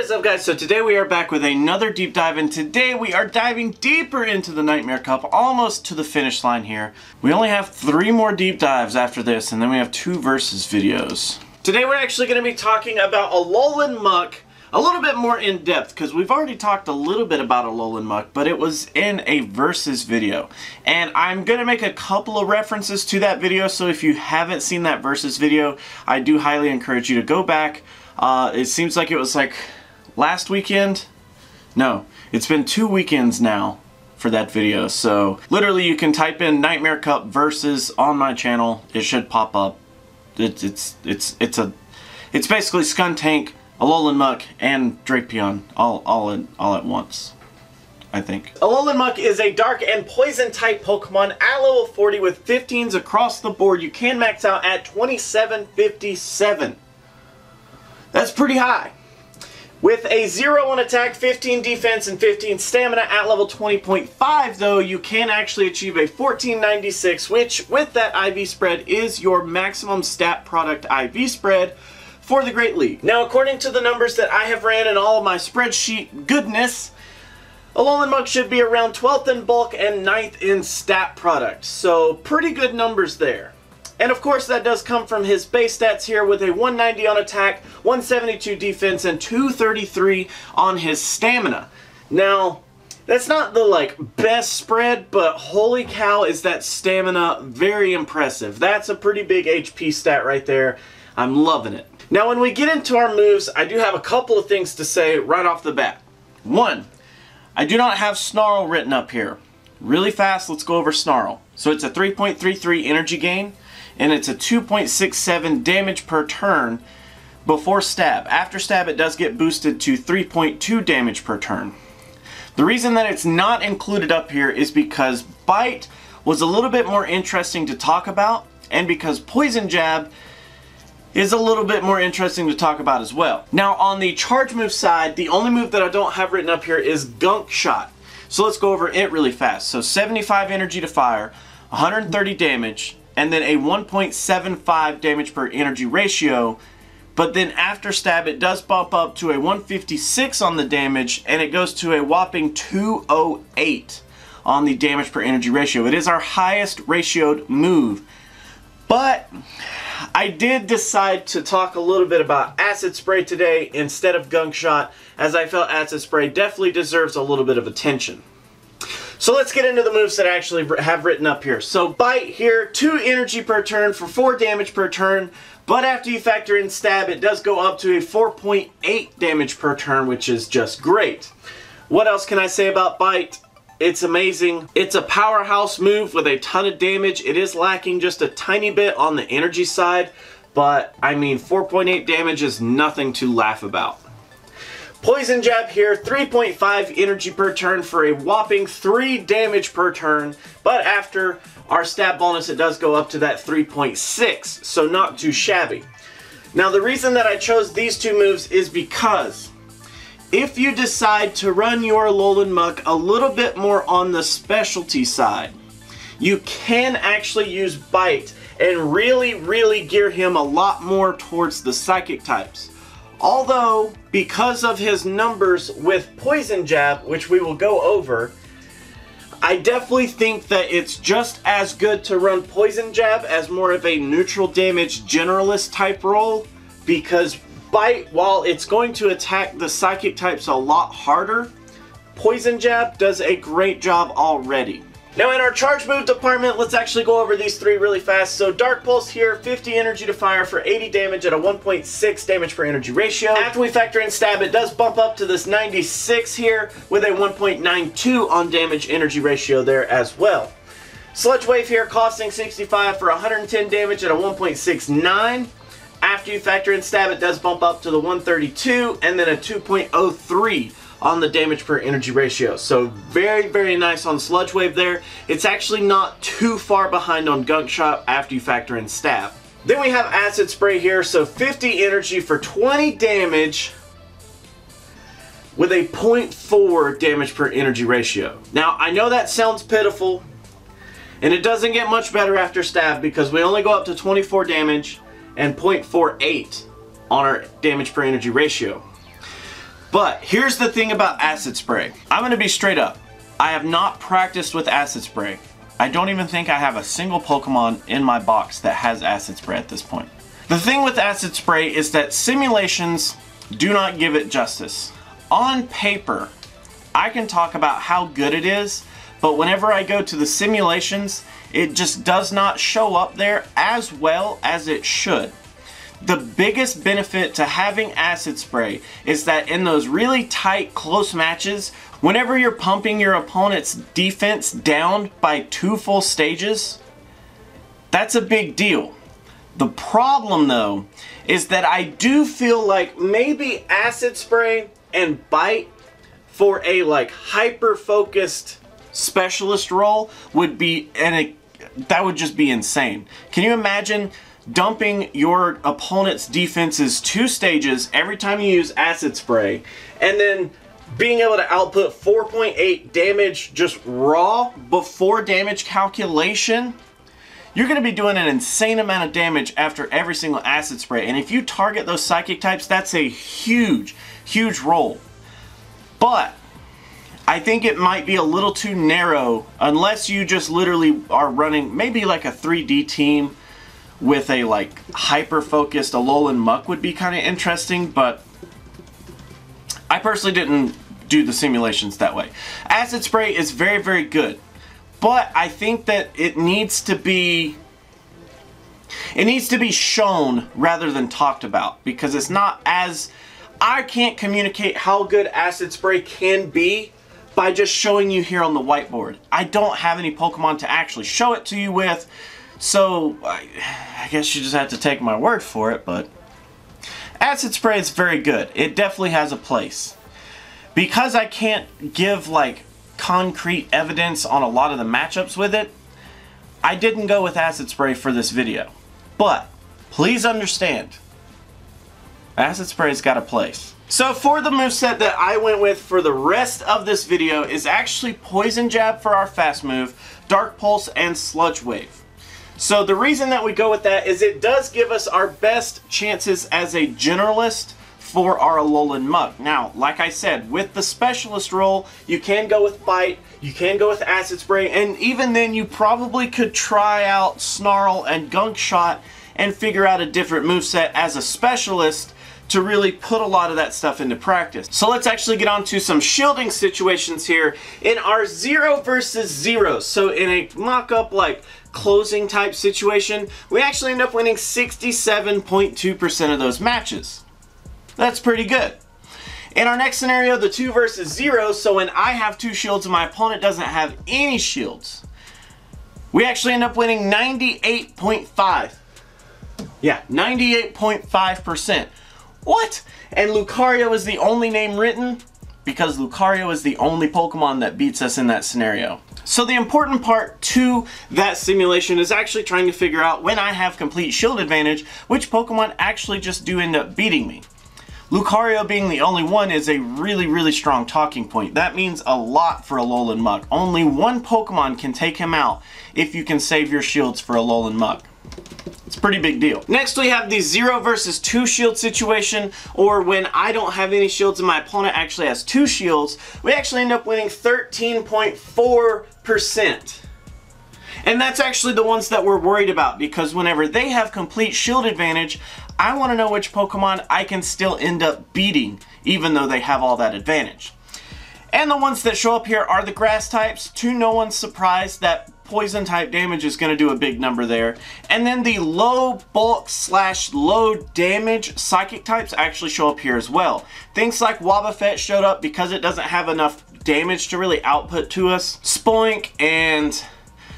is up, guys? So today we are back with another deep dive, and today we are diving deeper into the Nightmare Cup, almost to the finish line here. We only have 3 more deep dives after this, and then we have 2 versus videos. Today we're actually going to be talking about Alolan Muk a little bit more in depth, because we've already talked a little bit about Alolan Muk, but it was in a versus video. And I'm going to make a couple of references to that video, so if you haven't seen that versus video, I do highly encourage you to go back. It seems like it was like last weekend. No, it's been 2 weekends now for that video. So literally you can type in Nightmare Cup versus on my channel. It should pop up. It's basically Skuntank, Alolan Muk, and Drapion all at once, I think. Alolan Muk is a dark and poison type Pokemon at level 40 with 15s across the board. You can max out at 2757. That's pretty high. With a 0 on attack, 15 defense, and 15 stamina at level 20.5, though, you can actually achieve a 1496, which, with that IV spread, is your maximum stat product IV spread for the Great League. Now, according to the numbers that I have ran in all of my spreadsheet goodness, Alolan Muk should be around 12th in bulk and 9th in stat product. So, pretty good numbers there. And of course that does come from his base stats here with a 190 on attack, 172 defense, and 233 on his stamina. Now, that's not the best spread, but holy cow is that stamina very impressive. That's a pretty big HP stat right there. I'm loving it. Now when we get into our moves, I do have a couple of things to say right off the bat. 1, I do not have Snarl written up here. Really fast, let's go over Snarl. So it's a 3.33 energy gain, and it's a 2.67 damage per turn before stab. After stab, it does get boosted to 3.2 damage per turn. The reason that it's not included up here is because Bite was a little bit more interesting to talk about, and because Poison Jab is a little bit more interesting to talk about as well. Now on the charge move side, the only move that I don't have written up here is Gunk Shot. So let's go over it really fast. So 75 energy to fire, 130 damage, and then a 1.75 damage per energy ratio, but then after stab it does bump up to a 156 on the damage, and it goes to a whopping 208 on the damage per energy ratio. It is our highest ratioed move, but I did decide to talk a little bit about Acid Spray today instead of Gunk Shot, as I felt Acid Spray definitely deserves a little bit of attention. So let's get into the moves that I actually have written up here. So Bite here, 2 energy per turn for 4 damage per turn, but after you factor in stab, it does go up to a 4.8 damage per turn, which is just great. What else can I say about Bite? It's amazing. It's a powerhouse move with a ton of damage. It is lacking just a tiny bit on the energy side, but I mean 4.8 damage is nothing to laugh about. Poison Jab here, 3.5 energy per turn for a whopping 3 damage per turn, but after our stab bonus it does go up to that 3.6, so not too shabby. Now the reason that I chose these 2 moves is because if you decide to run your Alolan Muk a little bit more on the specialty side, you can actually use Bite and really gear him a lot more towards the psychic types. Although, because of his numbers with Poison Jab, which we will go over, I definitely think that it's just as good to run Poison Jab as more of a neutral damage generalist type role, because Bite, while it's going to attack the psychic types a lot harder, Poison Jab does a great job already. Now in our charge move department, let's actually go over these 3 really fast. So Dark Pulse here, 50 energy to fire for 80 damage at a 1.6 damage per energy ratio. After we factor in stab, it does bump up to this 96 here with a 1.92 on damage energy ratio there as well. Sludge Wave here costing 65 for 110 damage at a 1.69. After you factor in stab, it does bump up to the 132 and then a 2.03 on the damage per energy ratio. So very nice on Sludge Wave there. It's actually not too far behind on Gunk Shot after you factor in stab. Then we have Acid Spray here, so 50 energy for 20 damage with a 0.4 damage per energy ratio. Now I know that sounds pitiful, and it doesn't get much better after stab because we only go up to 24 damage and 0.48 on our damage per energy ratio. But here's the thing about Acid Spray. I'm gonna be straight up. I have not practiced with Acid Spray. I don't even think I have a single Pokemon in my box that has Acid Spray at this point. The thing with Acid Spray is that simulations do not give it justice. On paper, I can talk about how good it is, but whenever I go to the simulations, it just does not show up there as well as it should. The biggest benefit to having Acid Spray is that in those really tight, close matches, whenever you're pumping your opponent's defense down by 2 full stages, that's a big deal. The problem though, is that I do feel like maybe Acid Spray and Bite for a like hyper-focused specialist role would be, that would just be insane. Can you imagine dumping your opponent's defenses 2 stages every time you use Acid Spray, and then being able to output 4.8 damage just raw before damage calculation? You're going to be doing an insane amount of damage after every single Acid Spray, and if you target those psychic types, that's a huge, huge roll. But I think it might be a little too narrow unless you just literally are running maybe like a 3D team with a like hyper-focused Alolan Muk would be kind of interesting, but I personally didn't do the simulations that way. Acid Spray is very, very good, but I think that it needs to be shown rather than talked about, because it's not as, I can't communicate how good Acid Spray can be by just showing you here on the whiteboard. I don't have any Pokemon to actually show it to you with, so I guess you just have to take my word for it, but Acid Spray is very good. It definitely has a place. Because I can't give like concrete evidence on a lot of the matchups with it, I didn't go with Acid Spray for this video. But please understand, Acid Spray's got a place. So for the moveset that I went with for the rest of this video is actually Poison Jab for our fast move, Dark Pulse, and Sludge Wave. So the reason that we go with that is it does give us our best chances as a generalist for our Alolan Muk. Now, like I said, with the specialist role, you can go with Bite, you can go with Acid Spray, and even then you probably could try out Snarl and Gunk Shot and figure out a different moveset as a specialist to really put a lot of that stuff into practice. So let's actually get on to some shielding situations here in our 0 versus 0. So in a mock-up like closing type situation, we actually end up winning 67.2% of those matches. That's pretty good. In our next scenario, the 2 versus 0, so when I have 2 shields and my opponent doesn't have any shields, we actually end up winning 98.5. Yeah, 98.5%. What? And Lucario is the only name written? Because Lucario is the only Pokemon that beats us in that scenario. So the important part to that simulation is actually trying to figure out, when I have complete shield advantage, which Pokemon actually just do end up beating me. Lucario being the only one is a really, really strong talking point. That means a lot for Alolan Muk. Only one Pokemon can take him out if you can save your shields for Alolan Muk. It's a pretty big deal. Next we have the 0 versus 2 shield situation, or when I don't have any shields and my opponent actually has 2 shields, we actually end up winning 13.4%. And that's actually the ones that we're worried about, because whenever they have complete shield advantage, I want to know which Pokemon I can still end up beating, even though they have all that advantage. And the ones that show up here are the grass types. To no one's surprise, that poison type damage is going to do a big number there. And then the low bulk / low damage psychic types actually show up here as well. Things like Wobbuffet showed up because it doesn't have enough damage to really output to us. Spoink and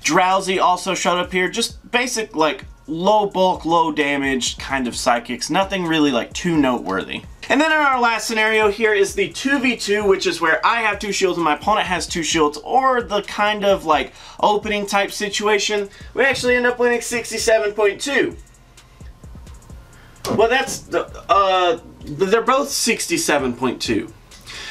Drowsy also showed up here. Just basic like low bulk, low damage kind of psychics. Nothing really like too noteworthy. And then in our last scenario here is the 2v2, which is where I have 2 shields and my opponent has 2 shields, or the kind of like opening type situation. We actually end up winning 67.2. Well, that's they're both 67.2.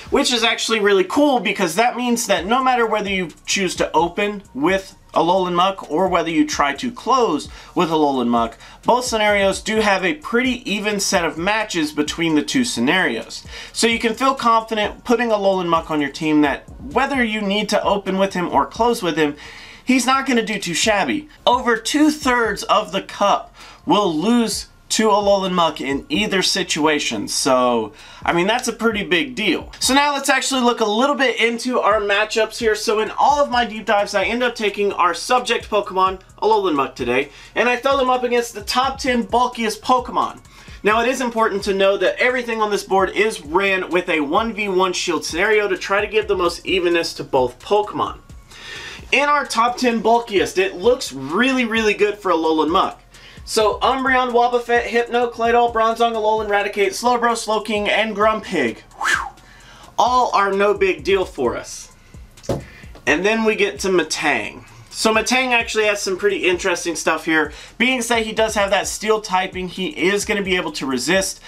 Which is actually really cool, because that means that no matter whether you choose to open with Alolan Muk or whether you try to close with Alolan Muk, both scenarios do have a pretty even set of matches between the two scenarios. So you can feel confident putting Alolan Muk on your team that whether you need to open with him or close with him, he's not going to do too shabby. Over 2/3 of the cup will lose to Alolan Muk in either situation, so I mean that's a pretty big deal. So now let's actually look a little bit into our matchups here. So in all of my deep dives I end up taking our subject Pokemon, Alolan Muk today, and I throw them up against the top 10 bulkiest Pokemon. Now it is important to know that everything on this board is ran with a 1v1 shield scenario to try to give the most evenness to both Pokemon. In our top 10 bulkiest, it looks really good for Alolan Muk. So, Umbreon, Wobbuffet, Hypno, Claydol, Bronzong, Alolan, Raticate, Slowbro, Slowking, and Grumpig. Whew. All are no big deal for us. And then we get to Metang. So Metang actually has some pretty interesting stuff here. Being that he does have that steel typing, he is going to be able to resist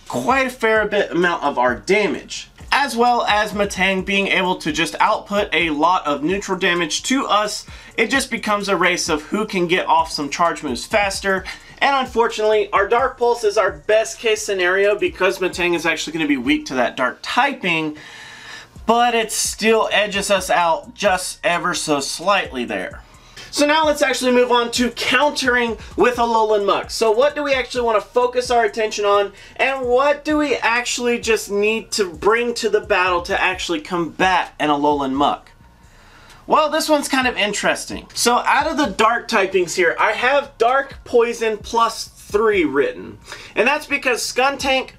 quite a fair bit amount of our damage. As well as Metang being able to just output a lot of neutral damage to us. It just becomes a race of who can get off some charge moves faster. And unfortunately, our Dark Pulse is our best case scenario because Metang is actually going to be weak to that dark typing. But it still edges us out just ever so slightly there. So now let's actually move on to countering with Alolan Muk. So what do we actually want to focus our attention on, and what do we actually just need to bring to the battle to actually combat an Alolan Muk? Well, this one's kind of interesting. So out of the dark typings here, I have Dark Poison +3 written. And that's because Skuntank,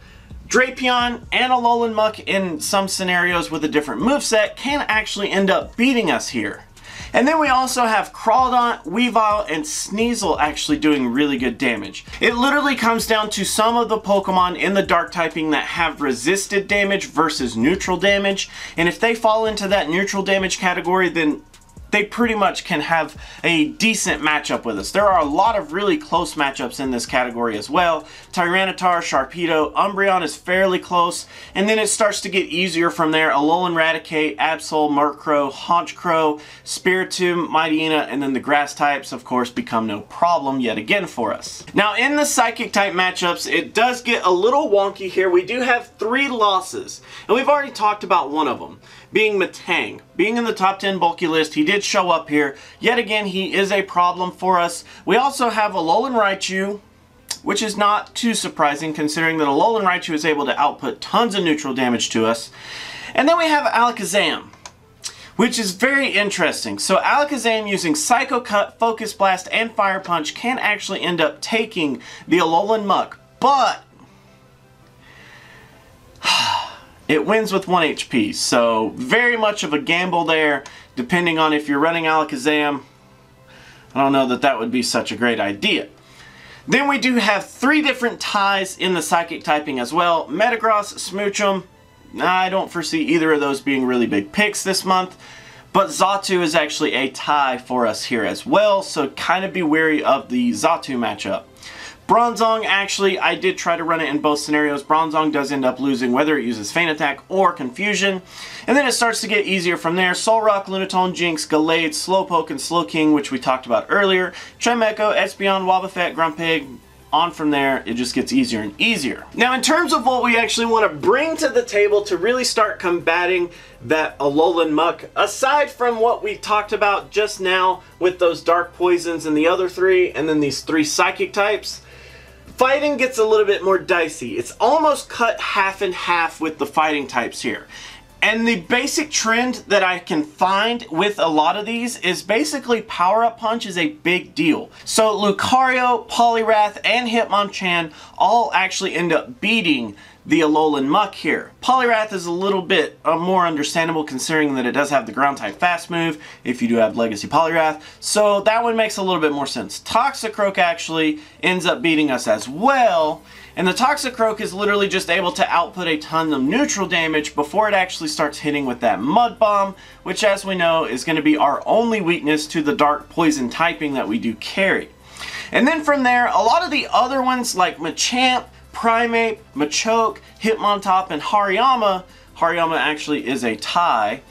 Drapion, and Alolan Muk in some scenarios with a different moveset can actually end up beating us here. And then we also have Crawdaunt, Weavile, and Sneasel actually doing really good damage. It literally comes down to some of the Pokemon in the dark typing that have resisted damage versus neutral damage. And if they fall into that neutral damage category, then they pretty much can have a decent matchup with us. There are a lot of really close matchups in this category as well. Tyranitar, Sharpedo, Umbreon is fairly close, and then it starts to get easier from there. Alolan, Raticate, Absol, Murkrow, Honchkrow, Spiritomb, Mightyena, and then the grass types, of course, become no problem yet again for us. Now, in the Psychic type matchups, it does get a little wonky here. We do have 3 losses, and we've already talked about one of them, being Metang. Being in the top 10 bulky list, he did show up here. Yet again, he is a problem for us. We also have Alolan Raichu, which is not too surprising considering that Alolan Raichu is able to output tons of neutral damage to us. And then we have Alakazam, which is very interesting. So Alakazam using Psycho Cut, Focus Blast, and Fire Punch can actually end up taking the Alolan Muk, but it wins with 1 HP, so very much of a gamble there, depending on if you're running Alakazam. I don't know that that would be such a great idea. Then we do have 3 different ties in the Psychic typing as well. Metagross, Smoochum. I don't foresee either of those being really big picks this month. But Xatu is actually a tie for us here as well, so kind of be wary of the Xatu matchup. Bronzong, actually, I did try to run it in both scenarios. Bronzong does end up losing whether it uses Feint Attack or Confusion. And then it starts to get easier from there. Solrock, Lunatone, Jinx, Gallade, Slowpoke, and Slowking, which we talked about earlier. Chimecho, Espeon, Wobbuffet, Grumpig. On from there, it just gets easier and easier. Now, in terms of what we actually want to bring to the table to really start combating that Alolan Muk, aside from what we talked about just now with those Dark Poisons and the other 3, and then these 3 Psychic types, fighting gets a little bit more dicey. It's almost cut half and half with the fighting types here. And the basic trend that I can find with a lot of these is basically Power-Up Punch is a big deal. So Lucario, Poliwrath, and Hitmonchan all actually end up beating the Alolan Muk here. Poliwrath is a little bit more understandable considering that it does have the ground type fast move if you do have Legacy Poliwrath, so that one makes a little bit more sense. Toxicroak actually ends up beating us as well, and the Toxicroak is literally just able to output a ton of neutral damage before it actually starts hitting with that Mud Bomb, which as we know is going to be our only weakness to the Dark Poison typing that we do carry. And then from there, a lot of the other ones like Machamp, Primeape, Machoke, Hitmontop, and Hariyama. Hariyama actually is a tie,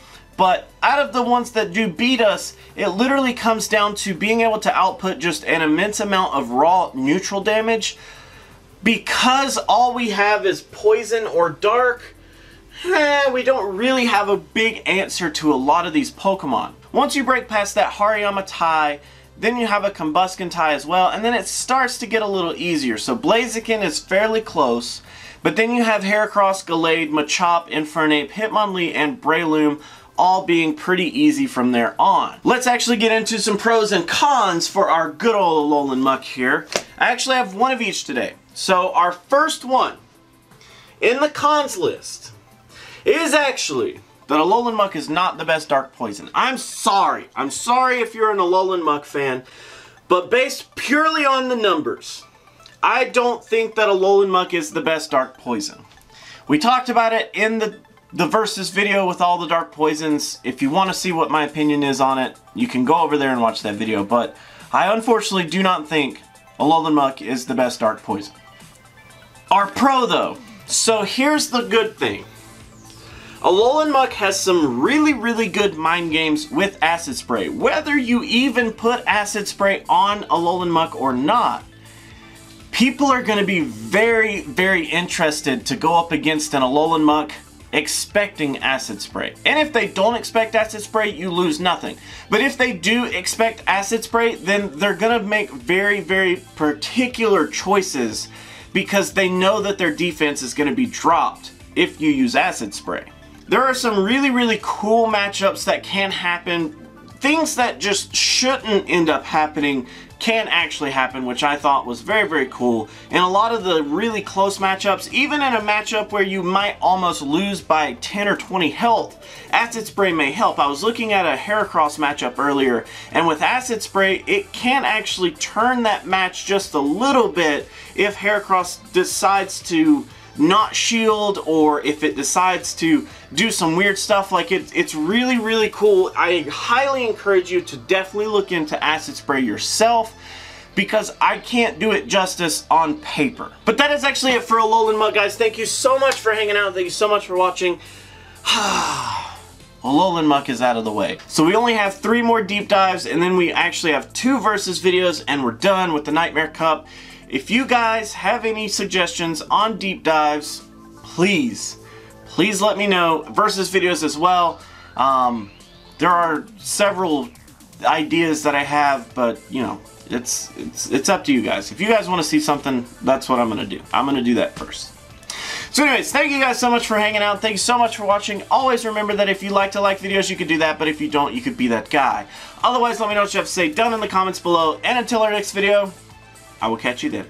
But out of the ones that do beat us, it literally comes down to being able to output just an immense amount of raw neutral damage. Because all we have is poison or dark, we don't really have a big answer to a lot of these Pokemon. Once you break past that Hariyama tie, then you have a Combusken tie as well, and then it starts to get a little easier. So Blaziken is fairly close, but then you have Heracross, Gallade, Machop, Infernape, Hitmonlee, and Breloom all being pretty easy from there on. Let's actually get into some pros and cons for our good old Alolan Muk here. I actually have one of each today. So our first one in the cons list is actually that Alolan Muk is not the best dark poison. I'm sorry. I'm sorry if you're an Alolan Muk fan, but based purely on the numbers, I don't think that Alolan Muk is the best dark poison. We talked about it in the versus video with all the dark poisons. If you want to see what my opinion is on it, you can go over there and watch that video, but I unfortunately do not think Alolan Muk is the best dark poison. Our pro though. So here's the good thing. Alolan Muk has some really good mind games with Acid Spray. Whether you even put Acid Spray on Alolan Muk or not, people are going to be very interested to go up against an Alolan Muk expecting Acid Spray. And if they don't expect Acid Spray, you lose nothing. But if they do expect Acid Spray, then they're going to make very particular choices because they know that their defense is going to be dropped if you use Acid Spray. There are some really cool matchups that can happen. Things that just shouldn't end up happening can actually happen, which I thought was very cool. And a lot of the really close matchups, even in a matchup where you might almost lose by 10 or 20 health, Acid Spray may help. I was looking at a Heracross matchup earlier, and with Acid Spray, it can actually turn that match just a little bit if Heracross decides to not shield, or if it decides to do some weird stuff. Like it's really cool. I highly encourage you to definitely look into Acid Spray yourself, because I can't do it justice on paper. But that is actually it for Alolan Muk, guys. Thank you so much for hanging out. Thank you so much for watching. Alolan Muk is out of the way. So we only have 3 more deep dives, and then we actually have 2 versus videos, and we're done with the Nightmare Cup. If you guys have any suggestions on deep dives, please let me know. Versus videos as well. There are several ideas that I have, but you know, it's up to you guys. If you guys want to see something, that's what I'm gonna do. I'm gonna do that first. So anyways, thank you guys so much for hanging out. Thank you so much for watching. Always remember that if you like to like videos, you could do that, but if you don't, you could be that guy. Otherwise, let me know what you have to say down in the comments below, and until our next video, I will catch you then.